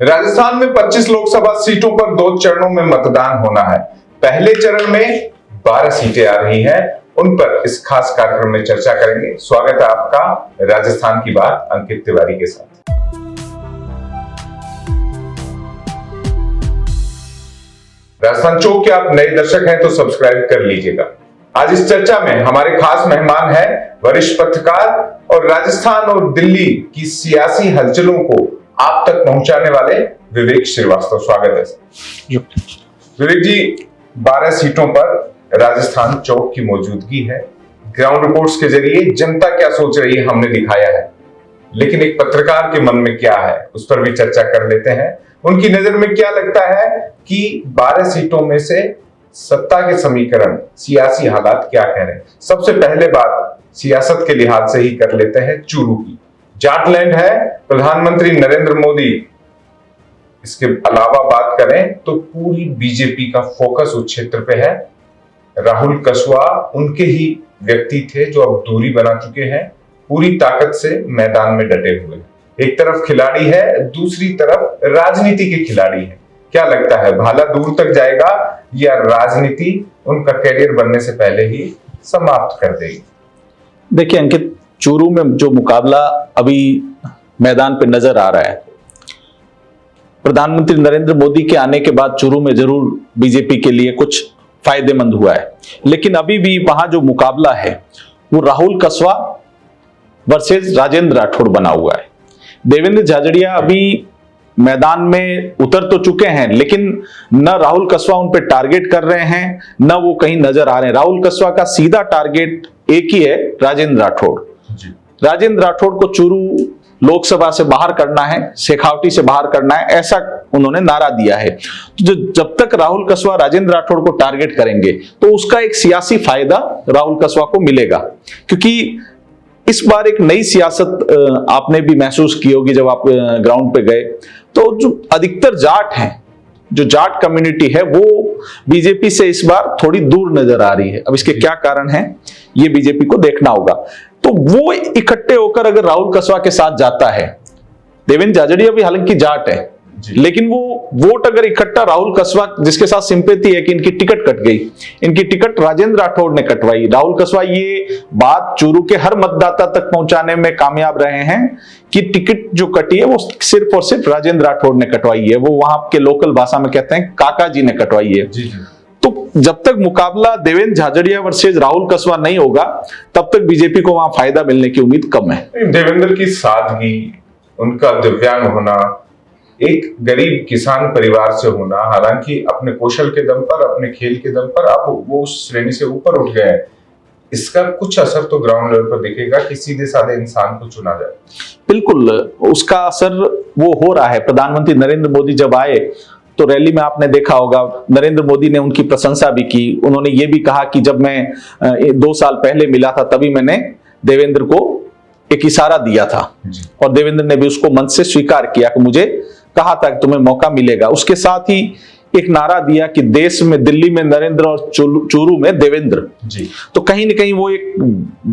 राजस्थान में 25 लोकसभा सीटों पर 2 चरणों में मतदान होना है। पहले चरण में 12 सीटें आ रही हैं, उन पर इस खास कार्यक्रम में चर्चा करेंगे। स्वागत है आपका राजस्थान की बात अंकित तिवारी के साथ। राजस्थान चौक के आप नए दर्शक हैं तो सब्सक्राइब कर लीजिएगा। आज इस चर्चा में हमारे खास मेहमान हैं वरिष्ठ पत्रकार और राजस्थान और दिल्ली की सियासी हलचलों को आप तक पहुंचाने वाले विवेक श्रीवास्तव। स्वागत है विवेक जी। 12 सीटों पर राजस्थान चौक की मौजूदगी है। ग्राउंड रिपोर्ट्स के जरिए जनता क्या सोच रही है हमने दिखाया है, लेकिन एक पत्रकार के मन में क्या है उस पर भी चर्चा कर लेते हैं। उनकी नजर में क्या लगता है कि 12 सीटों में से सत्ता के समीकरण, सियासी हालात क्या कह रहे हैं। सबसे पहले बात सियासत के लिहाज से ही कर लेते हैं चूरू की। जाटलैंड है, प्रधानमंत्री नरेंद्र मोदी। इसके अलावा बात करें तो पूरी बीजेपी का फोकस उस क्षेत्र पे है। राहुल कसवा उनके ही व्यक्ति थे जो अब दूरी बना चुके हैं, पूरी ताकत से मैदान में डटे हुए। एक तरफ खिलाड़ी है, दूसरी तरफ राजनीति के खिलाड़ी है। क्या लगता है भाला दूर तक जाएगा या राजनीति उनका कैरियर बनने से पहले ही समाप्त कर देगी? देखिए अंकित, चूरू में जो मुकाबला अभी मैदान पे नजर आ रहा है, प्रधानमंत्री नरेंद्र मोदी के आने के बाद चूरू में जरूर बीजेपी के लिए कुछ फायदेमंद हुआ है, लेकिन अभी भी वहां जो मुकाबला है वो राहुल कसवा वर्सेस राजेंद्र राठौड़ बना हुआ है। देवेंद्र झाझड़िया अभी मैदान में उतर तो चुके हैं, लेकिन न राहुल कसवा उन पे टारगेट कर रहे हैं, न वो कहीं नजर आ रहे हैं। राहुल कसवा का सीधा टारगेट एक ही है, राजेंद्र राठौड़। राजेंद्र राठौड़ को चूरू लोकसभा से बाहर करना है, शेखावटी से बाहर करना है, ऐसा उन्होंने नारा दिया है। तो जब तक राहुल कसवा राजेंद्र राठौड़ को टारगेट करेंगे तो उसका एक सियासी फायदा राहुल कसवा को मिलेगा, क्योंकि इस बार एक नई सियासत आपने भी महसूस की होगी जब आप ग्राउंड पे गए। तो जो अधिकतर जाट हैं, जो जाट कम्युनिटी है, वो बीजेपी से इस बार थोड़ी दूर नजर आ रही है। अब इसके क्या कारण हैं ये बीजेपी को देखना होगा। तो वो इकट्ठे होकर अगर राहुल कसवा के साथ जाता है, देवेंद्र झाझड़िया भी हालांकि जाट है, लेकिन वो वोट अगर इकट्ठा राहुल कसवा, जिसके साथ सिंपैथी है कि इनकी टिकट कट गई, इनकी टिकट राजेंद्र राठौड़ ने कटवाई। राहुल कसवा ये बात चूरू के हर मतदाता तक पहुंचाने में कामयाब रहे हैं कि टिकट जो कटी है वो सिर्फ और सिर्फ राजेंद्र राठौड़ ने कटवाई है। वो वहां के लोकल भाषा में कहते हैं काका जी ने कटवाई है। तो जब तक मुकाबला देवेंद्र झाझड़िया वर्सेस राहुल कसवा नहीं होगा, तब तक बीजेपी को वहां फायदा मिलने की उम्मीद कम है। देवेंद्र की सादगी, उनका दिव्यांग होना, एक गरीब किसान परिवार से होना, हालांकि अपने कौशल के दम पर, अपने खेल के दम पर अब वो उस श्रेणी से ऊपर उठ गए हैं। इसका कुछ असर तो ग्राउंड लेवल पर दिखेगा कि सीधे साधे इंसान को चुना जाए। बिल्कुल, उसका असर वो हो रहा है। प्रधानमंत्री नरेंद्र मोदी जब आए तो रैली में आपने देखा होगा, नरेंद्र मोदी ने उनकी प्रशंसा भी की। उन्होंने ये भी कहा कि जब मैं 2 साल पहले मिला था तभी मैंने देवेंद्र को एक इशारा दिया था और देवेंद्र ने भी उसको मन से स्वीकार किया कि मुझे कहा था कि तुम्हें मौका मिलेगा। उसके साथ ही एक नारा दिया कि देश में दिल्ली में नरेंद्र और चूरू में देवेंद्र जी। तो कहीं न कहीं वो एक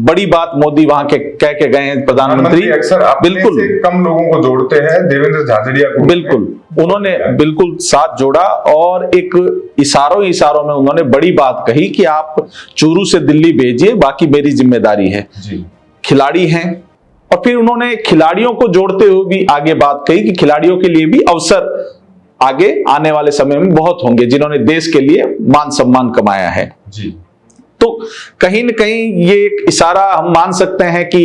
बड़ी बात मोदी वहां के कह के गए हैं। प्रधानमंत्री अक्सर बिल्कुल कम लोगों को जोड़ते हैं, देवेंद्र झाझड़िया को बिल्कुल उन्होंने बिल्कुल साथ जोड़ा और एक इशारों में उन्होंने बड़ी बात कही कि आप चूरू से दिल्ली भेजिए, बाकी मेरी जिम्मेदारी है। खिलाड़ी हैं, और फिर उन्होंने खिलाड़ियों को जोड़ते हुए भी आगे बात कही कि खिलाड़ियों के लिए भी अवसर आगे आने वाले समय में बहुत होंगे, जिन्होंने देश के लिए मान सम्मान कमाया है जी। तो कहीं न कहीं ये एक इशारा हम मान सकते हैं कि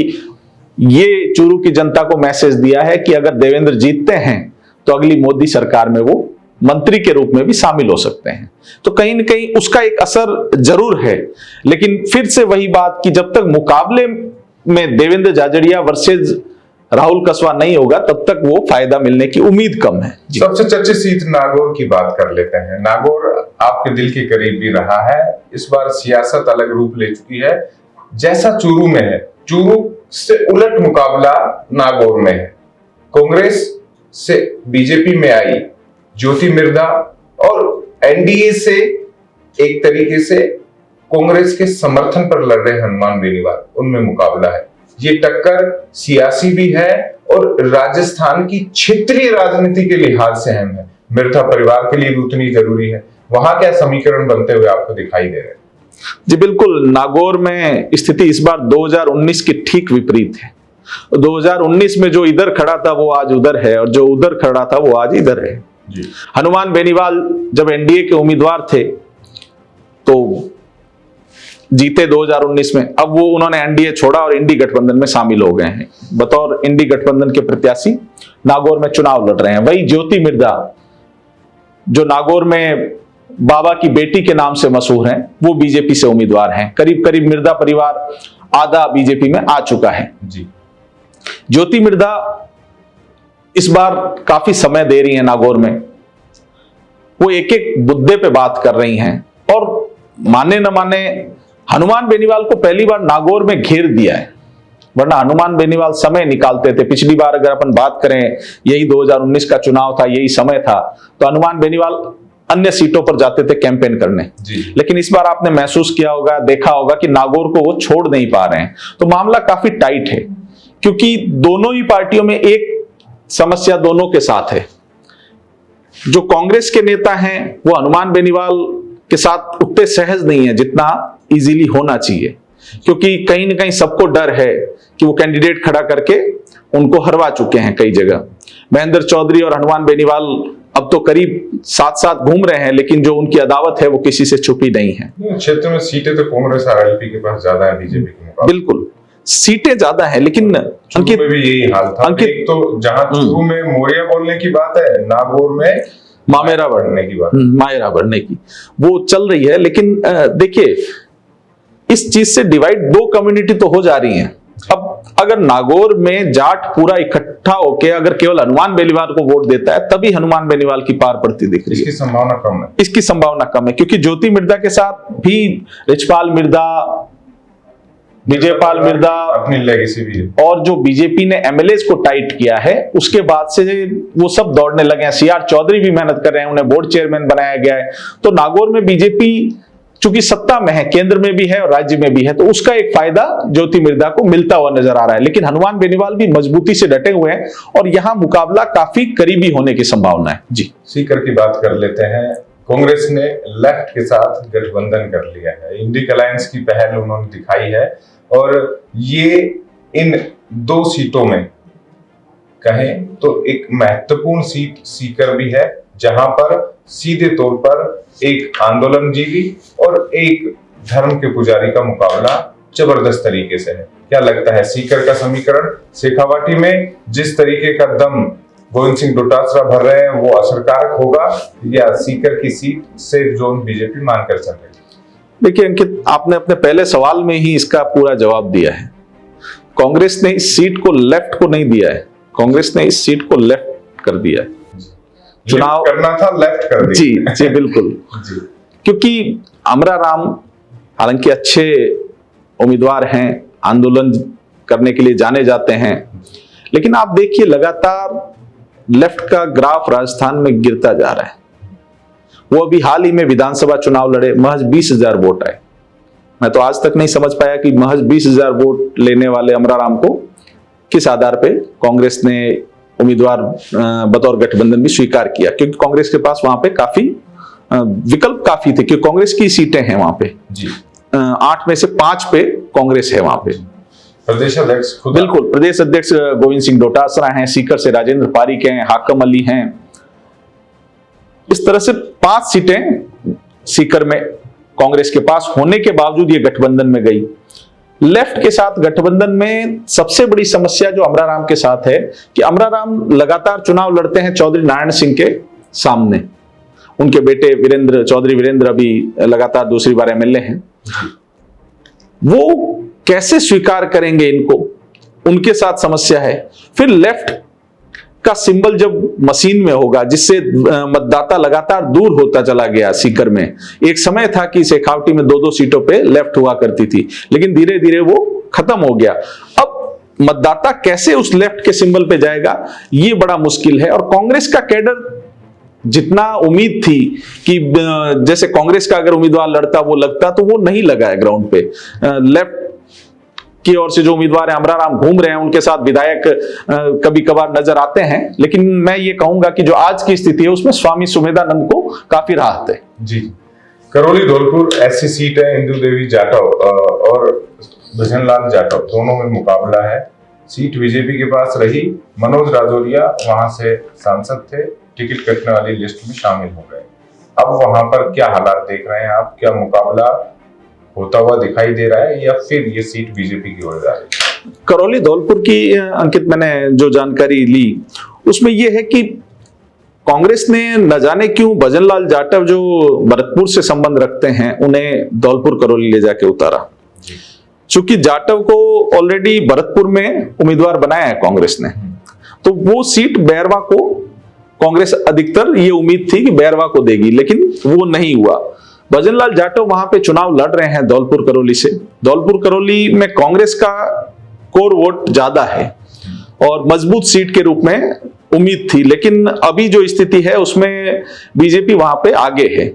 ये चूरू की जनता को मैसेज दिया है कि अगर देवेंद्र जीतते हैं तो अगली मोदी सरकार में वो मंत्री के रूप में भी शामिल हो सकते हैं। तो कहीं न कहीं उसका एक असर जरूर है, लेकिन फिर से वही बात कि जब तक मुकाबले में देवेंद्र झाझड़िया वर्सेस राहुल कसवा नहीं होगा तब तक वो फायदा मिलने की उम्मीद कम है। सबसे चर्चित सीट नागौर की बात कर लेते हैं। नागौर आपके दिल के करीब भी रहा है। इस बार सियासत अलग रूप ले चुकी है। जैसा चूरू में है, चूरू से उलट मुकाबला नागौर में है। कांग्रेस से बीजेपी में आई ज्योति मिर्धा और एनडीए से एक तरीके से कांग्रेस के समर्थन पर लड़ रहे हनुमान बेनीवाल, उनमें मुकाबला है। ये टक्कर सियासी भी है और राजस्थान की क्षेत्रीय राजनीति के लिहाज से अहम है, मिर्धा परिवार के लिए भी उतनी जरूरी है। वहां क्या समीकरण बनते हुए आपको दिखाई दे रहे हैं? जी बिल्कुल, नागौर में स्थिति इस बार 2019 के ठीक विपरीत है। 2019 में जो इधर खड़ा था वो आज उधर है, और जो उधर खड़ा था वो आज इधर है जी। हनुमान बेनीवाल जब एनडीए के उम्मीदवार थे तो जीते 2019 में, अब वो उन्होंने एनडीए छोड़ा और इंडी गठबंधन में शामिल हो गए हैं। बतौर इंडी गठबंधन के प्रत्याशी नागौर में चुनाव लड़ रहे हैं। वही ज्योति मिर्धा जो नागौर में बाबा की बेटी के नाम से मशहूर हैं, वो बीजेपी से उम्मीदवार हैं। करीब करीब मिर्धा परिवार आधा बीजेपी में आ चुका है जी। ज्योति मिर्धा इस बार काफी समय दे रही है नागौर में। वो एक एक मुद्दे पे बात कर रही हैं, और माने न माने हनुमान बेनीवाल को पहली बार नागौर में घेर दिया है, वरना हनुमान बेनीवाल समय निकालते थे। पिछली बार अगर अपन बात करें, यही 2019 का चुनाव था, यही समय था, तो हनुमान बेनीवाल अन्य सीटों पर जाते थे कैंपेन करने जी। लेकिन इस बार आपने महसूस किया होगा, देखा होगा कि नागौर को वो छोड़ नहीं पा रहे हैं। तो मामला काफी टाइट है, क्योंकि दोनों ही पार्टियों में एक समस्या दोनों के साथ है। जो कांग्रेस के नेता हैं वो हनुमान बेनीवाल के साथ उतने सहज नहीं है जितना इजीली होना चाहिए, क्योंकि कहीं ना कहीं सबको डर है कि वो कैंडिडेट खड़ा करके उनको हरवा चुके हैं कई जगह। महेंद्र चौधरी और हनुमान बेनीवाल अब तो करीब साथ साथ घूम रहे हैं, लेकिन जो उनकी अदावत है वो किसी से छुपी नहीं है। क्षेत्र में सीटें तो कांग्रेस और एलपी के पास ज्यादा है बीजेपी के मुकाबले। बिल्कुल सीटें ज्यादा है, लेकिन अंकित में भी यही हाल था। एक तो जहां चूरू में मोरिया बोलने की बात है, नागौर में मामेरा बढ़ने की बात, मायरा बढ़ने की वो चल रही है। लेकिन देखिए, इस चीज से डिवाइड दो कम्युनिटी तो हो जा रही हैं। अब अगर नागौर में जाट पूरा इकट्ठा होके अगर केवल हनुमान बेनीवाल को वोट देता है, तभी हनुमान बेनीवाल की पार पड़ती दिख रही है। इसकी संभावना कम है। इसकी संभावना कम है, क्योंकि ज्योति मिर्धा के साथ भी रिचपाल मिर्धा, विजयपाल मिर्धा अपनी लेगेसी भी है, और जो बीजेपी ने एमएलएस को टाइट किया है उसके बाद से वो सब दौड़ने लगे हैं। सीआर चौधरी भी मेहनत कर रहे हैं, उन्हें बोर्ड चेयरमैन बनाया गया है। तो नागौर में बीजेपी चूंकि सत्ता में है, केंद्र में भी है और राज्य में भी है, तो उसका एक फायदा ज्योति मिर्धा को मिलता हुआ नजर आ रहा है। लेकिन हनुमान बेनीवाल भी मजबूती से डटे हुए हैं और यहां मुकाबला काफी करीबी होने की संभावना है। जी, सीकर की बात कर लेते हैं। कांग्रेस ने लेफ्ट के साथ गठबंधन कर लिया है, इंडी अलायंस की पहल उन्होंने दिखाई है, और ये इन दो सीटों में कहें तो एक महत्वपूर्ण सीट सीकर भी है, जहां पर सीधे तौर पर एक आंदोलनजीवी और एक धर्म के पुजारी का मुकाबला जबरदस्त तरीके से है। क्या लगता है, सीकर का समीकरण शेखावाटी में जिस तरीके का दम गोविंद सिंह डोटासरा भर रहे हैं वो असरकारक होगा, या सीकर की सीट सेफ जोन बीजेपी मानकर चल रही है? देखिए अंकित, आपने अपने पहले सवाल में ही इसका पूरा जवाब दिया है। कांग्रेस ने इस सीट को लेफ्ट को नहीं दिया है, कांग्रेस ने इस सीट को लेफ्ट कर दिया है। चुनाव करना था, लेफ्ट कर दिया। जी जी बिल्कुल जी। क्योंकि अमरा राम हालांकि अच्छे उम्मीदवार हैं, आंदोलन करने के लिए जाने जाते हैं, लेकिन आप देखिए लगातार लेफ्ट का ग्राफ राजस्थान में गिरता जा रहा है। वो अभी हाल ही में विधानसभा चुनाव लड़े, महज 20,000 वोट आए। मैं तो आज तक नहीं समझ पाया कि महज 20,000 वोट लेने वाले अमरा राम को किस आधार पे कांग्रेस ने उम्मीदवार बतौर गठबंधन भी स्वीकार किया, क्योंकि कांग्रेस के पास वहां पे काफी विकल्प काफी थे, क्योंकि कांग्रेस की सीटें हैं वहां पे जी। 8 में से 5 पे कांग्रेस है वहां पे। प्रदेश अध्यक्ष खुद, बिल्कुल, प्रदेश अध्यक्ष गोविंद सिंह डोटासरा हैं, सीकर से राजेंद्र पारीक हैं, हाकम अली हैं। इस तरह से 5 सीटें सीकर में कांग्रेस के पास होने के बावजूद ये गठबंधन में गई। लेफ्ट के साथ गठबंधन में सबसे बड़ी समस्या जो अमरा राम के साथ है कि अमरा राम लगातार चुनाव लड़ते हैं चौधरी नारायण सिंह के सामने। उनके बेटे वीरेंद्र चौधरी वीरेंद्र अभी लगातार दूसरी बार एमएलए हैं। वो कैसे स्वीकार करेंगे इनको, उनके साथ समस्या है। फिर लेफ्ट का सिंबल जब मशीन में होगा, जिससे मतदाता लगातार दूर होता चला गया। सीकर में एक समय था कि शेखावटी में 2-2 सीटों पे लेफ्ट हुआ करती थी, लेकिन धीरे धीरे वो खत्म हो गया। अब मतदाता कैसे उस लेफ्ट के सिंबल पे जाएगा, ये बड़ा मुश्किल है। और कांग्रेस का कैडर जितना उम्मीद थी कि जैसे कांग्रेस का अगर उम्मीदवार लड़ता वो लगता, तो वो नहीं लगा है ग्राउंड पे। लेफ्ट की ओर से जो उम्मीदवार है अमराराम घूम रहे हैं, उनके साथ विधायक कभी कभार नजर आते हैं, लेकिन मैं ये कहूंगा कि जो आज की स्थिति है उसमें स्वामी सुमेधानंद को काफी राहत है। जी, करौली धौलपुर ऐसी सीट है, इंदु देवी जाटव और भजनलाल जाटव दोनों में मुकाबला है। सीट बीजेपी के पास रही। मनोज राजौरिया वहां से सांसद थे, टिकट कटने वाली लिस्ट में शामिल हो गए। अब वहां पर क्या हालात देख रहे हैं आप? क्या मुकाबला होता हुआ दिखाई दे रहा है या फिर ये सीट बीजेपी की ओर जा रही है? करौली धौलपुर की अंकित मैंने जो जानकारी ली उसमें यह है कि कांग्रेस ने न जाने क्यों भजनलाल जाटव जो भरतपुर से संबंध रखते हैं उन्हें धौलपुर करौली ले जाके उतारा। चूंकि जाटव को ऑलरेडी भरतपुर में उम्मीदवार बनाया है कांग्रेस ने, तो वो सीट बैरवा को कांग्रेस अधिकतर ये उम्मीद थी कि बैरवा को देगी, लेकिन वो नहीं हुआ। भजनलाल जाटव वहां पे चुनाव लड़ रहे हैं धौलपुर करौली से। धौलपुर करौली में कांग्रेस का कोर वोट ज्यादा है और मजबूत सीट के रूप में उम्मीद थी, लेकिन अभी जो स्थिति है उसमें बीजेपी वहां पे आगे है,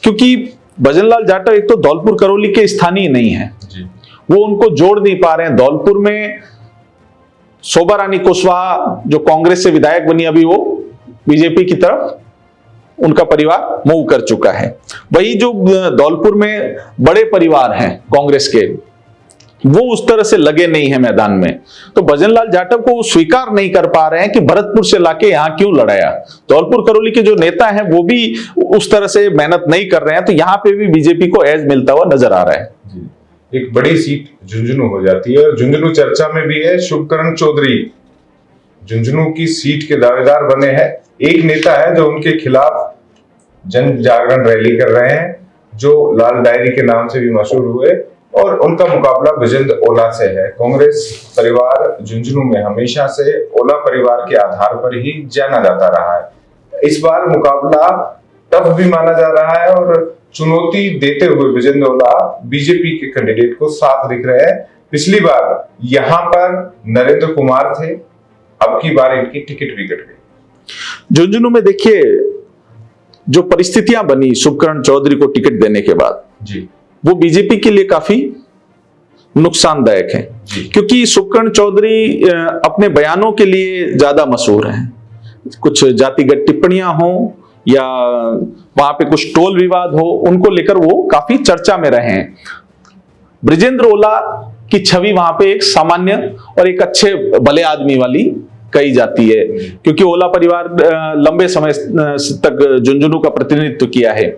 क्योंकि भजनलाल जाटव एक तो धौलपुर करौली के स्थानीय नहीं है, वो उनको जोड़ नहीं पा रहे हैं। धौलपुर में शोभा रानी कुशवाहा जो कांग्रेस से विधायक बनी, अभी वो बीजेपी की तरफ उनका परिवार मूव कर चुका है। वही जो धौलपुर में बड़े परिवार हैं कांग्रेस के, वो उस तरह से लगे नहीं है मैदान में, तो भजनलाल जाटव को वो स्वीकार नहीं कर पा रहे हैं कि भरतपुर से लाके यहां क्यों लड़ाया। धौलपुर करौली के जो नेता हैं वो भी उस तरह से मेहनत नहीं कर रहे हैं, तो यहां पे भी बीजेपी को एज मिलता हुआ नजर आ रहा है। एक बड़ी सीट झुंझुनू हो जाती है और झुंझुनू चर्चा में भी है। शुभकरण चौधरी झुंझुनू की सीट के दावेदार बने हैं। एक नेता है जो उनके खिलाफ जन जागरण रैली कर रहे हैं, जो लाल डायरी के नाम से भी मशहूर हुए, और उनका मुकाबला विजेंद्र ओला से है। कांग्रेस परिवार झुंझुनू में हमेशा से ओला परिवार के आधार पर ही जाना जाता रहा है। इस बार मुकाबला टफ भी माना जा रहा है और चुनौती देते हुए विजेंद्र ओला बीजेपी के कैंडिडेट को साथ दिख रहे हैं। पिछली बार यहां पर नरेंद्र कुमार थे, अब की बार इनकी टिकट भी कट गई। झुंझुनू में देखिए जो परिस्थितियां बनी शुभकरण चौधरी को टिकट देने के बाद जी, वो बीजेपी के लिए काफी नुकसानदायक है, क्योंकि शुभकरण चौधरी अपने बयानों के लिए ज्यादा मशहूर हैं। कुछ जातिगत टिप्पणियां हो या वहां पे कुछ टोल विवाद हो, उनको लेकर वो काफी चर्चा में रहे हैं। ब्रिजेंद्र ओला की छवि वहां पे एक सामान्य और एक अच्छे भले आदमी वाली कही जाती है, क्योंकि ओला परिवार लंबे समय तक झुंझुनू का प्रतिनिधित्व किया है।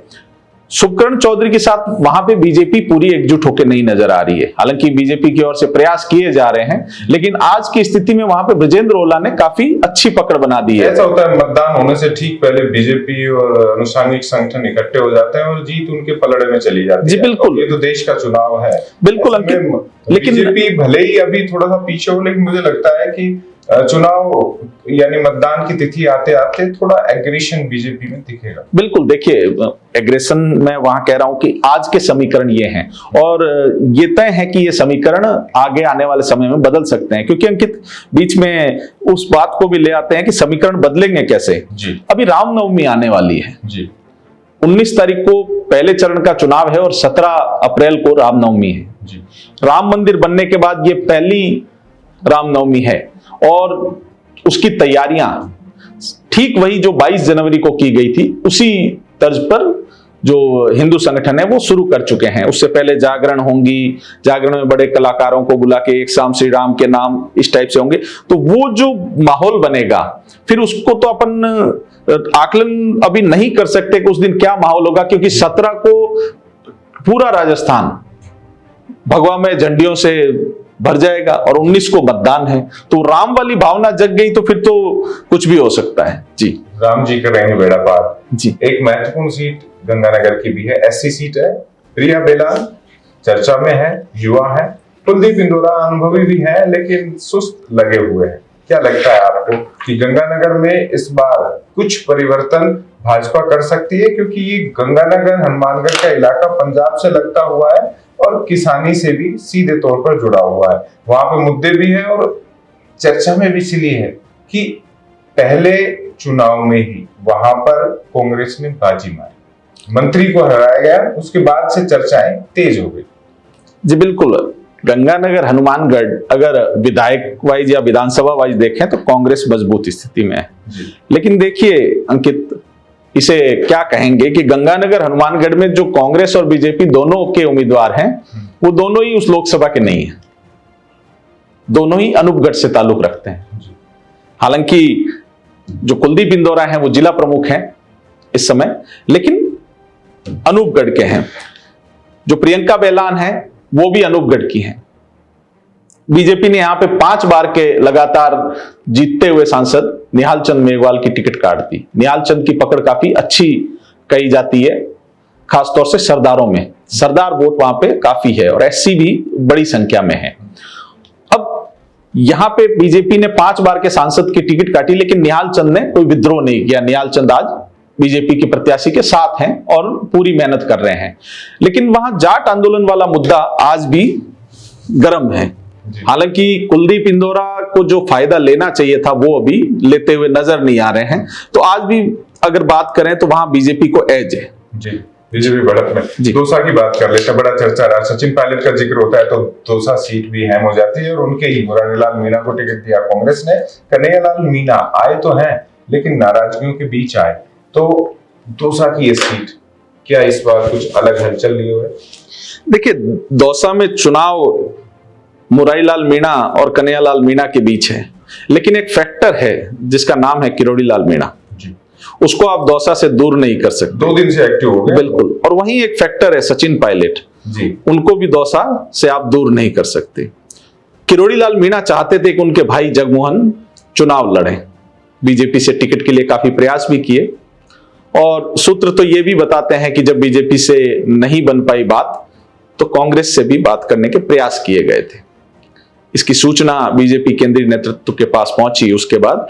शुभकरण चौधरी के साथ वहां पे बीजेपी पूरी एकजुट होकर नहीं नजर आ रही है। हालांकि बीजेपी की ओर से प्रयास किए जा रहे हैं, लेकिन आज की स्थिति में वहां पे ब्रिजेंद्र ओला ने काफी अच्छी पकड़ बना दी है। ऐसा होता है, मतदान होने से ठीक पहले बीजेपी और अनुषंगिक संगठन इकट्ठे हो जाते हैं और जीत उनके पलड़े में चली जाती है। जी बिल्कुल, ये तो देश का चुनाव है। बिल्कुल, लेकिन बीजेपी भले ही अभी थोड़ा सा पीछे हो, लेकिन मुझे लगता है कि चुनाव यानी मतदान की तिथि आते आते थोड़ा एग्रेशन बीजेपी में दिखेगा। बिल्कुल, देखिए एग्रेशन मैं वहां कह रहा हूं कि आज के समीकरण ये हैं और ये तय है कि ये समीकरण आगे आने वाले समय में बदल सकते हैं, क्योंकि अंकित बीच में उस बात को भी ले आते हैं कि समीकरण बदलेंगे कैसे। जी, अभी रामनवमी आने वाली है जी, 19 तारीख को पहले चरण का चुनाव है और 17 अप्रैल को रामनवमी है। जी, राम मंदिर बनने के बाद ये पहली रामनवमी है और उसकी तैयारियां ठीक वही जो 22 जनवरी को की गई थी उसी तर्ज पर जो हिंदू संगठन है वो शुरू कर चुके हैं। उससे पहले जागरण होंगी, जागरण में बड़े कलाकारों को बुला के एक शाम श्री राम के नाम इस टाइप से होंगे, तो वो जो माहौल बनेगा फिर उसको तो अपन आकलन अभी नहीं कर सकते कि उस दिन क्या माहौल होगा, क्योंकि 17 को पूरा राजस्थान भगवा में झंडियों से भर जाएगा और 19 को मतदान है, तो राम वाली भावना जग गई तो फिर तो कुछ भी हो सकता है। जी, राम जी करेंगे बेड़ा पार। जी, एक महत्वपूर्ण सीट गंगानगर की भी है, एससी सीट है। प्रिया बेलान चर्चा में है, युवा है। कुलदीप इंदौरा अनुभवी भी है लेकिन सुस्त लगे हुए हैं। क्या लगता है आपको कि गंगानगर में इस बार कुछ परिवर्तन भाजपा कर सकती है? क्योंकि ये गंगानगर हनुमानगढ़ का इलाका पंजाब से लगता हुआ है और किसानी से भी सीधे तौर पर जुड़ा हुआ है। वहां पे मुद्दे भी है और चर्चा में भी इसलिए है कि पहले चुनाव में ही वहां पर कांग्रेस ने बाजी मारी, मंत्री को हराया गया, उसके बाद से चर्चाएं तेज हो गई। जी बिल्कुल, गंगानगर हनुमानगढ़ अगर विधायक वाइज या विधानसभा वाइज देखें तो कांग्रेस मजबूत स्थिति में है। लेकिन देखिए अंकित, इसे क्या कहेंगे कि गंगानगर हनुमानगढ़ में जो कांग्रेस और बीजेपी दोनों के उम्मीदवार हैं वो दोनों ही उस लोकसभा के नहीं है, दोनों ही अनूपगढ़ से ताल्लुक रखते हैं। हालांकि जो कुलदीप इंदौरा हैं वो जिला प्रमुख हैं इस समय, लेकिन अनूपगढ़ के हैं। जो प्रियंका बेलान है वो भी अनूपगढ़ की हैं। बीजेपी ने यहां पे 5 बार के लगातार जीतते हुए सांसद निहाल चंद मेघवाल की टिकट काट दी। निहाल चंद की पकड़ काफी अच्छी कही जाती है, खासतौर से सरदारों में। सरदार वोट वहां पे काफी है और एससी भी बड़ी संख्या में है। अब यहां पे बीजेपी ने 5 बार के सांसद की टिकट काटी, लेकिन निहाल चंद ने कोई विद्रोह नहीं किया। निहाल चंद आज बीजेपी के प्रत्याशी के साथ हैं और पूरी मेहनत कर रहे हैं। लेकिन वहां जाट आंदोलन वाला मुद्दा आज भी गर्म है। हालांकि कुलदीप इंदौरा को जो फायदा लेना चाहिए था वो अभी लेते हुए नजर नहीं आ रहे हैं। तो आज भी अगर बात करें तो वहां बीजेपी को एज है। जी, बीजेपी बढ़त में। दौसा की बात कर लेते हैं, बड़ा चर्चा रहा। सचिन पायलट का जिक्र होता है तो दौसा सीट भी हैम हो जाती है और उनके ही मुरारीलाल मीणा को टिकट दिया कांग्रेस ने। कन्हैयालाल मीणा आए तो हैं लेकिन नाराजगियों के बीच आए, तो दौसा की ये सीट क्या इस बार कुछ अलग हलचल लिए हुए? देखिए, दौसा में चुनाव मुरारीलाल मीणा और कन्हैयालाल मीणा के बीच है, लेकिन एक फैक्टर है जिसका नाम है किरोड़ीलाल मीणा। उसको आप दौसा से दूर नहीं कर सकते। 2 दिन से एक्टिव हो गए। बिल्कुल। और वहीं एक फैक्टर है सचिन पायलट जी, उनको भी दौसा से आप दूर नहीं कर सकते। किरोड़ीलाल मीणा चाहते थे कि उनके भाई जगमोहन चुनाव लड़ें, बीजेपी से टिकट के लिए काफी प्रयास भी किए और सूत्र तो ये भी बताते हैं कि जब बीजेपी से नहीं बन पाई बात तो कांग्रेस से भी बात करने के प्रयास किए गए थे। इसकी सूचना बीजेपी केंद्रीय नेतृत्व के पास पहुंची, उसके बाद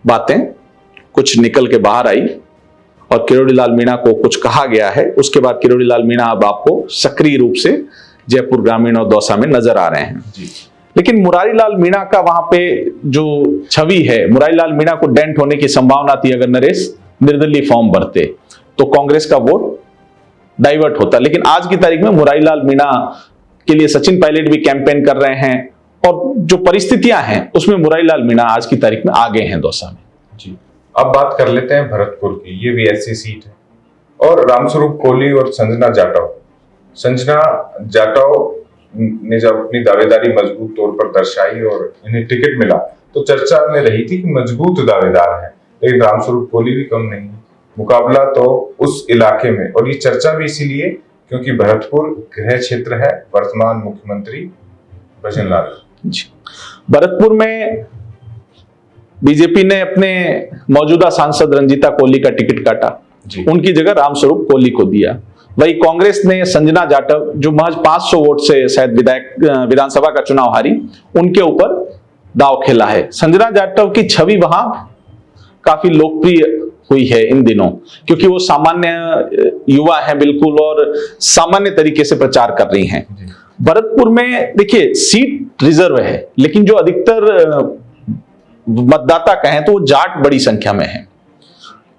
बातें कुछ निकल के बाहर आई और किरोड़ीलाल मीणा को कुछ कहा गया है। उसके बाद किरोड़ीलाल मीणा अब आपको सक्रिय रूप से जयपुर ग्रामीण और दौसा में नजर आ रहे हैं। लेकिन मुरारीलाल मीणा का वहां पे जो छवि है, मुरारीलाल मीणा को डेंट होने की संभावना थी। अगर नरेश निर्दलीय फॉर्म भरते तो कांग्रेस का वोट डाइवर्ट होता। लेकिन आज की तारीख में मुरारीलाल मीणा के लिए सचिन पायलट भी कैंपेन कर रहे हैं और जो परिस्थितियां हैं उसमें मुरारीलाल मीणा आज की तारीख में आगे हैं दौसा में। जी, अब बात कर लेते हैं भरतपुर की। ये भी ऐसी सीट है और रामस्वरूप कोहली और संजना जाटव। संजना जाटव ने जब अपनी दावेदारी मजबूत तौर पर दर्शाई और इन्हें टिकट मिला तो चर्चा में रही थी कि मजबूत दावेदार है, लेकिन रामस्वरूप कोहली भी कम नहीं। मुकाबला तो उस इलाके में, और ये चर्चा भी इसीलिए क्योंकि भरतपुर गृह क्षेत्र है वर्तमान मुख्यमंत्री भजनलाल। भरतपुर में बीजेपी ने अपने मौजूदा सांसद रंजीता कोहली का टिकट काटा, उनकी जगह रामस्वरूप कोहली को दिया। वही कांग्रेस ने संजना जाटव, जो महज 500 वोट से शायद विधानसभा का चुनाव हारी, उनके ऊपर दांव खेला है। संजना जाटव की छवि वहां काफी लोकप्रिय हुई है इन दिनों, क्योंकि वो सामान्य युवा हैं बिल्कुल और सामान्य तरीके से प्रचार कर रही हैं। भरतपुर में देखिए सीट रिजर्व है, लेकिन जो अधिकतर मतदाता कहें तो वो जाट बड़ी संख्या में है।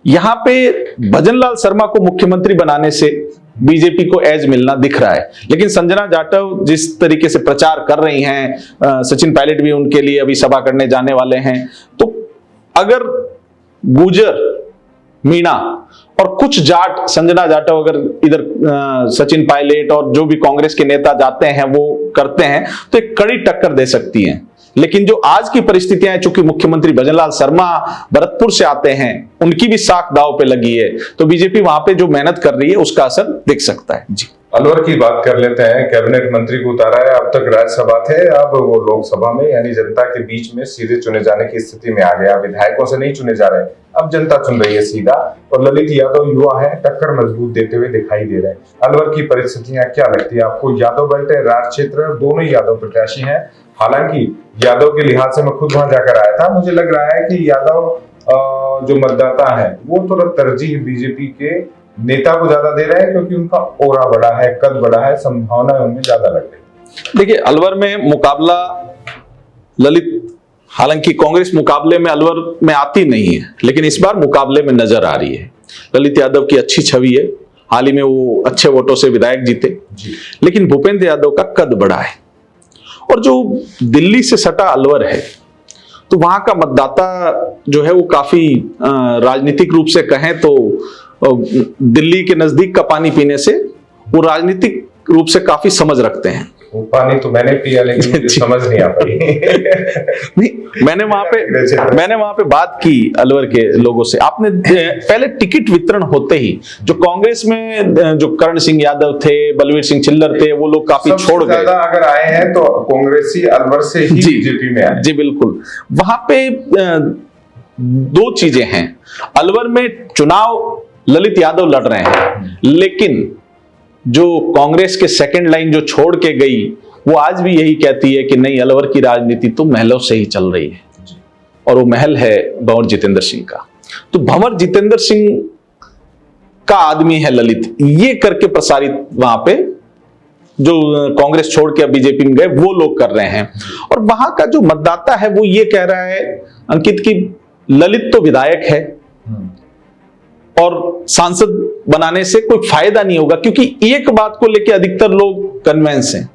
यहां पे भजनलाल शर्मा को मुख्यमंत्री बनाने से बीजेपी को एज मिलना दिख रहा है, लेकिन संजना जाटव जिस तरीके से प्रचार कर रही हैं, सचिन पायलट भी उनके लिए अभी सभा करने जाने वाले हैं, तो अगर गुजर, मीणा और कुछ जाट, संजना जाटव अगर इधर सचिन पायलट और जो भी कांग्रेस के नेता जाते हैं वो करते हैं तो एक कड़ी टक्कर दे सकती है। लेकिन जो आज की परिस्थितियां हैं, चूंकि मुख्यमंत्री भजनलाल शर्मा भरतपुर से आते हैं, उनकी भी साख दांव पे लगी है, तो बीजेपी वहां पे जो मेहनत कर रही है उसका असर दिख सकता है। जी, अलवर की बात कर लेते हैं। कैबिनेट मंत्री को उतारा है, अब तक राज्यसभा थे, अब वो लोकसभा में यानी जनता के बीच में सीधे चुने जाने की स्थिति में आ गया। विधायकों से नहीं चुने जा रहे, अब जनता चुन रही है सीधा। और ललित यादव युवा है, टक्कर मजबूत देते हुए दिखाई दे रहे हैं। अलवर की परिस्थितियां क्या लगती है आपको? यादव बेल्ट है, राज क्षेत्र, दोनों ही यादव प्रत्याशी हैं। हालांकि यादव के लिहाज से मैं खुद वहां जाकर आया था, मुझे लग रहा है कि यादव जो मतदाता है वो थोड़ा तरजीह बीजेपी के नेता को ज्यादा दे रहे हैं, क्योंकि उनका ओरा बड़ा है, कद बड़ा है, संभावना उनमें ज्यादा लग रही है। देखिए, अलवर में मुकाबला ललित, हालांकि कांग्रेस मुकाबले में अलवर में आती नहीं है, लेकिन इस बार मुकाबले में नजर आ रही है। ललित यादव की अच्छी छवि है, हाल ही में वो अच्छे वोटों से विधायक जीते, लेकिन भूपेंद्र यादव का कद बड़ा है। और जो दिल्ली से सटा अलवर है, तो वहां का मतदाता जो है वो काफी राजनीतिक रूप से कहें तो दिल्ली के नजदीक का पानी पीने से वो राजनीतिक रूप से काफी समझ रखते हैं। वो पानी तो मैंने पिया, लेकिन मुझे समझ नहीं आ पाई। नहीं, मैंने वहां पे बात की अलवर के लोगों से। आपने पहले टिकट वितरण होते ही जो कांग्रेस में जो करण सिंह यादव थे, बलवीर सिंह चिल्लर थे, वो लोग काफी छोड़ गए। अगर आए हैं तो कांग्रेसी अलवर से ही बीजेपी में आए। जी बिल्कुल। वहां पे दो चीजें हैं। अलवर में चुनाव ललित यादव लड़ रहे हैं, लेकिन जो कांग्रेस के सेकंड लाइन जो छोड़ के गई, वो आज भी यही कहती है कि नहीं, अलवर की राजनीति तो महलों से ही चल रही है, और वो महल है भंवर जितेंद्र सिंह का। तो भंवर जितेंद्र सिंह का आदमी है ललित, ये करके प्रसारित वहां पे जो कांग्रेस छोड़ के अब बीजेपी में गए वो लोग कर रहे हैं। और वहां का जो मतदाता है वो ये कह रहा है अंकित की ललित तो विधायक है और सांसद बनाने से कोई फायदा नहीं होगा, क्योंकि एक बात को लेकर अधिकतर लोग कन्विंस हैं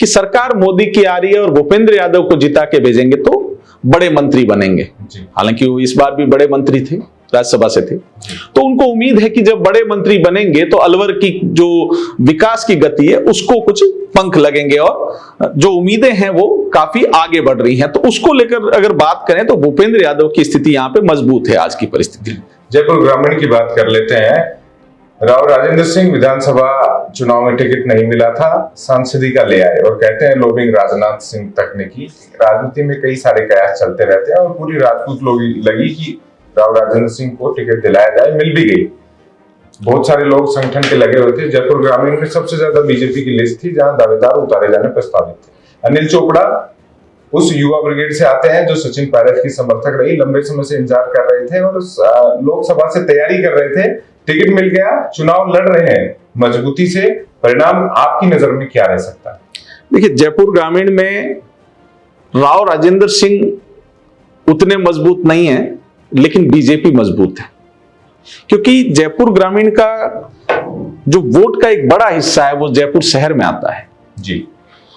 कि सरकार मोदी की आ रही है और भूपेंद्र यादव को जिता के भेजेंगे तो बड़े मंत्री बनेंगे। हालांकि वो इस बार भी बड़े मंत्री थे, राज्यसभा से थे, तो उनको उम्मीद है कि जब बड़े मंत्री बनेंगे तो अलवर की जो विकास की गति है उसको कुछ पंख लगेंगे, और जो उम्मीदें हैं वो काफी आगे बढ़ रही हैं। तो उसको लेकर अगर बात करें तो भूपेंद्र यादव की स्थिति यहाँ पे मजबूत है आज की परिस्थिति। जयपुर ग्रामीण की बात कर लेते हैं। राव राजेंद्र सिंह विधानसभा चुनाव में टिकट नहीं मिला था, सांसदी का ले आए, और कहते हैं लोबिंग राजनाथ सिंह तक ने की। राजनीति में कई सारे कयास चलते रहते हैं और पूरी राजपूत लोग लगी कि राव राजेंद्र सिंह को टिकट दिलाया जाए, मिल भी गई। बहुत सारे लोग संगठन के लगे हुए थे। जयपुर ग्रामीण में सबसे ज्यादा बीजेपी की लिस्ट थी जहां दावेदार उतारे जाने प्रस्तावित थे। अनिल चोपड़ा उस युवा ब्रिगेड से आते हैं जो सचिन पायलट की समर्थक रही, लंबे समय से इंतजार कर रहे थे और लोकसभा से तैयारी कर रहे थे। टिकट मिल गया, चुनाव लड़ रहे हैं मजबूती से। परिणाम आपकी नजर में क्या रह सकता है? देखिए, जयपुर ग्रामीण में राव राजेंद्र सिंह उतने मजबूत नहीं है, लेकिन बीजेपी मजबूत है, क्योंकि जयपुर ग्रामीण का जो वोट का एक बड़ा हिस्सा है वो जयपुर शहर में आता है। जी,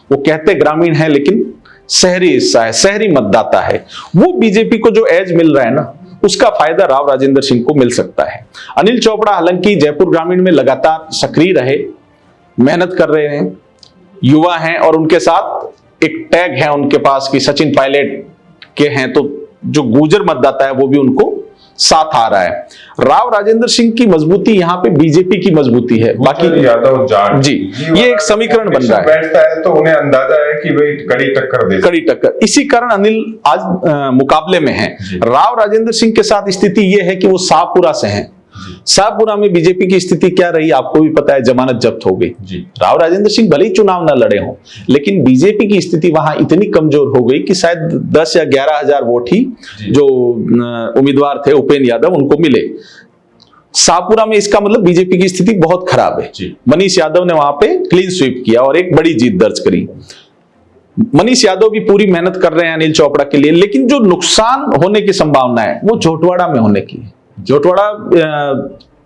वो कहते ग्रामीण है लेकिन शहरी हिस्सा है, शहरी मतदाता है। वो बीजेपी को जो एज मिल रहा है ना, उसका फायदा राव राजेंद्र सिंह को मिल सकता है। अनिल चोपड़ा हालांकि जयपुर ग्रामीण में लगातार सक्रिय रहे, मेहनत कर रहे हैं, युवा हैं, और उनके साथ एक टैग है उनके पास कि सचिन पायलट के हैं, तो जो गुर्जर मतदाता है वो भी उनको साथ आ रहा है। राव राजेंद्र सिंह की मजबूती यहाँ पे बीजेपी की मजबूती है। बाकी यादव जाट जी, ये एक समीकरण बन रहा है। बैठता है तो उन्हें अंदाजा है कि भाई कड़ी टक्कर दे, कड़ी टक्कर। इसी कारण अनिल आज मुकाबले में है। राव राजेंद्र सिंह के साथ स्थिति ये है कि वो शाहपुरा से हैं। शाहपुरा में बीजेपी की स्थिति क्या रही आपको भी पता है, जमानत जब्त हो गई। राव राजेंद्र सिंह भले ही चुनाव न लड़े हों, लेकिन बीजेपी की स्थिति वहां इतनी कमजोर हो गई कि शायद 10 या 11 हजार वोट ही जो उम्मीदवार थे उपेंद्र यादव उनको मिले। शाहपुरा में इसका मतलब बीजेपी की स्थिति बहुत खराब है। मनीष यादव ने वहां पे क्लीन स्वीप किया और एक बड़ी जीत दर्ज करी। मनीष यादव भी पूरी मेहनत कर रहे हैं अनिल चोपड़ा के लिए, लेकिन जो नुकसान होने की संभावना है वो जोटवाड़ा में होने की है। जोटवाड़ा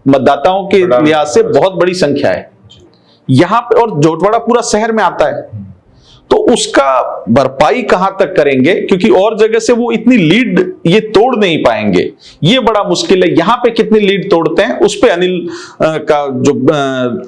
मतदाताओं के लिहाज से बहुत बड़ी संख्या है यहां पे, और जोटवाड़ा पूरा शहर में आता है, तो उसका भरपाई कहां तक करेंगे, क्योंकि और जगह से वो इतनी लीड ये तोड़ नहीं पाएंगे, ये बड़ा मुश्किल है। यहां पे कितनी लीड तोड़ते हैं उस पे अनिल का जो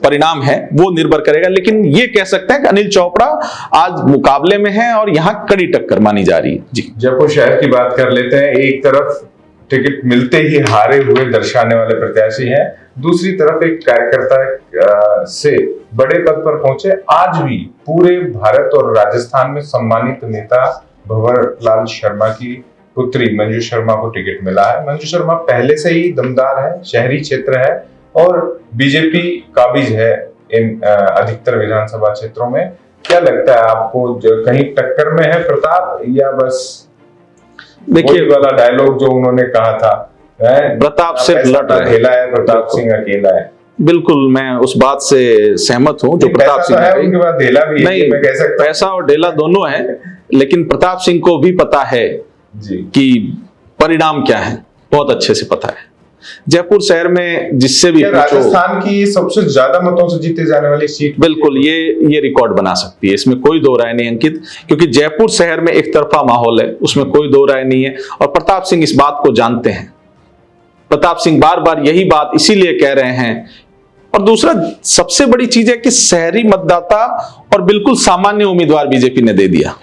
परिणाम है वो निर्भर करेगा। लेकिन ये कह सकते हैं कि अनिल चोपड़ा आज मुकाबले में है और यहां कड़ी टक्कर मानी जा रही है। जी, जयपुर शहर की बात कर लेते हैं। एक तरफ टिकट मिलते ही हारे हुए दर्शाने वाले प्रत्याशी हैं, दूसरी तरफ एक कार्यकर्ता से बड़े पद पर पहुंचे। आज भी पूरे भारत और राजस्थान में सम्मानित नेता भंवर लाल शर्मा की पुत्री मंजू शर्मा को टिकट मिला है। मंजू शर्मा पहले से ही दमदार है, शहरी क्षेत्र है और बीजेपी काबिज है इन अधिकतर विधानसभा क्षेत्रों में। क्या लगता है आपको, कहीं टक्कर में है प्रताप, या बस देखिए वाला डायलॉग जो उन्होंने कहा था, प्रताप से लड़ अकेला है, प्रताप सिंह अकेला है? बिल्कुल, मैं उस बात से सहमत हूं जो प्रताप सिंह है, उनके बाद ढेला भी है, नहीं, मैं कह सकता हूं। पैसा और ढेला दोनों है, लेकिन प्रताप सिंह को भी पता है जी कि परिणाम क्या है, बहुत अच्छे से पता है। जयपुर शहर में जिससे भी क्या पूछो, राजस्थान की सबसे ज्यादा मतों से जीते जाने वाली सीट? बिल्कुल ये रिकॉर्ड बना सकती है, इसमें कोई दो राय नहीं अंकित, क्योंकि जयपुर शहर में एक तरफा माहौल है, उसमें कोई दो राय नहीं है। और प्रताप सिंह इस बात को जानते हैं। प्रताप सिंह बार बार यही बात इसीलिए कह रहे हैं। और दूसरा सबसे बड़ी चीज है कि शहरी मतदाता और बिल्कुल सामान्य उम्मीदवार बीजेपी ने दे दिया,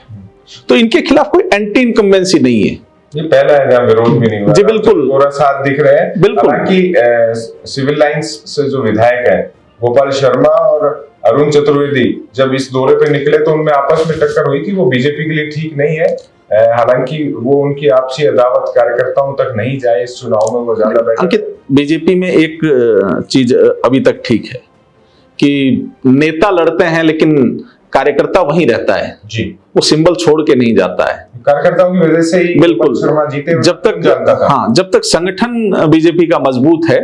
तो इनके खिलाफ कोई एंटी इनकम्बेंसी नहीं है। ये पहला है जहाँ विरोध भी नहीं हुआ। जी बिल्कुल, पूरा साथ दिख रहे हैं। बिल्कुल। हालांकि सिविल लाइंस से जो विधायक है गोपाल शर्मा और अरुण चतुर्वेदी जब इस दौरे पे निकले तो उनमें आपस में टक्कर हुई थी। वो बीजेपी के लिए ठीक नहीं है। हालांकि वो उनकी आपसी अदावत कार्यकर्ताओं तक नहीं जाए इस चुनाव में, वो ज्यादा अंकित बीजेपी में एक चीज अभी तक ठीक है कि नेता लड़ते हैं लेकिन कार्यकर्ता वहीं रहता है जी, वो सिंबल छोड़ के नहीं जाता है। कार्यकर्ताओं की वजह से ही बिल्कुल शर्मा जीते। जब तक संगठन बीजेपी का मजबूत है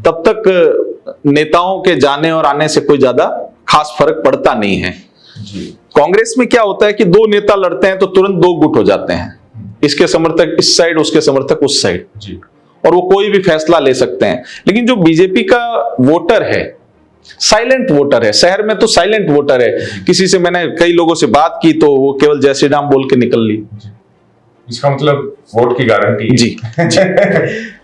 तब तक नेताओं के जाने और आने से कोई ज्यादा खास फर्क पड़ता नहीं है जी। कांग्रेस में क्या होता है कि दो नेता लड़ते हैं तो तुरंत दो गुट हो जाते हैं, इसके समर्थक इस साइड, उसके समर्थक उस साइड जी, और वो कोई भी फैसला ले सकते हैं। लेकिन जो बीजेपी का वोटर है, साइलेंट वोटर है, शहर में तो साइलेंट वोटर है। किसी से मैंने कई लोगों से बात की तो वो केवल जय श्री राम बोल के निकल ली। इसका मतलब वोट की गारंटी है। जी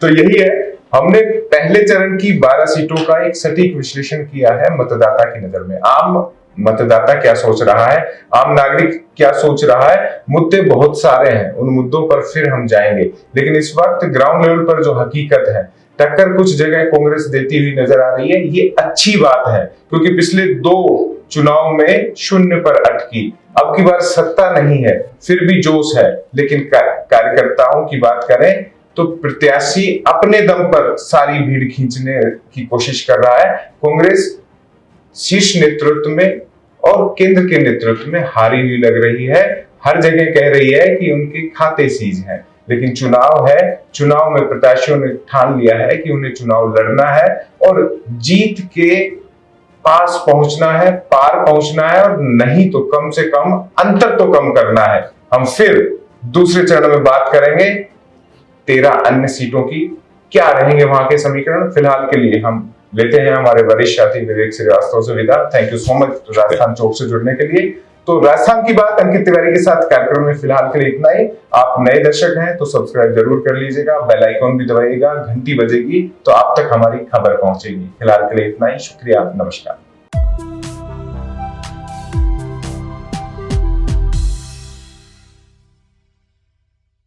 तो यही है, हमने पहले चरण की 12 सीटों का एक सटीक विश्लेषण किया है मतदाता की नजर में। आम मतदाता क्या सोच रहा है, आम नागरिक क्या सोच रहा है। मुद्दे बहुत सारे हैं, उन मुद्दों पर फिर हम जाएंगे। लेकिन इस वक्त ग्राउंड लेवल पर जो हकीकत है, टक्कर कुछ जगह कांग्रेस देती हुई नजर आ रही है। ये अच्छी बात है क्योंकि पिछले 2 चुनाव में 0 पर अटकी। अब की बार सत्ता नहीं है, फिर भी जोश है। लेकिन कार्यकर्ताओं की बात करें तो प्रत्याशी अपने दम पर सारी भीड़ खींचने की कोशिश कर रहा है। कांग्रेस शीर्ष नेतृत्व में और केंद्र के नेतृत्व में हारी हुई लग रही है। हर जगह कह रही है कि उनके खाते सीज हैं। लेकिन चुनाव है, चुनाव में प्रत्याशियों ने ठान लिया है कि उन्हें चुनाव लड़ना है और जीत के पास पहुंचना है, पार पहुंचना है, और नहीं तो कम से कम अंतर तो कम करना है। हम फिर दूसरे चरण में बात करेंगे 13 अन्य सीटों की, क्या रहेंगे वहां के समीकरण। फिलहाल के लिए हम लेते हैं हमारे वरिष्ठ साथी विवेक श्रीवास्तव से विदा। Thank you so much Rajasthan Chowk से जुड़ने के लिए। तो राजस्थान की बात अंकित तिवारी के साथ कार्यक्रम में फिलहाल के लिए इतना ही। आप नए दर्शक हैं तो सब्सक्राइब जरूर कर लीजिएगा, बेल आइकॉन भी दबाइएगा, घंटी बजेगी तो आप तक हमारी खबर पहुंचेगी। फिलहाल के लिए इतना ही, शुक्रिया, नमस्कार।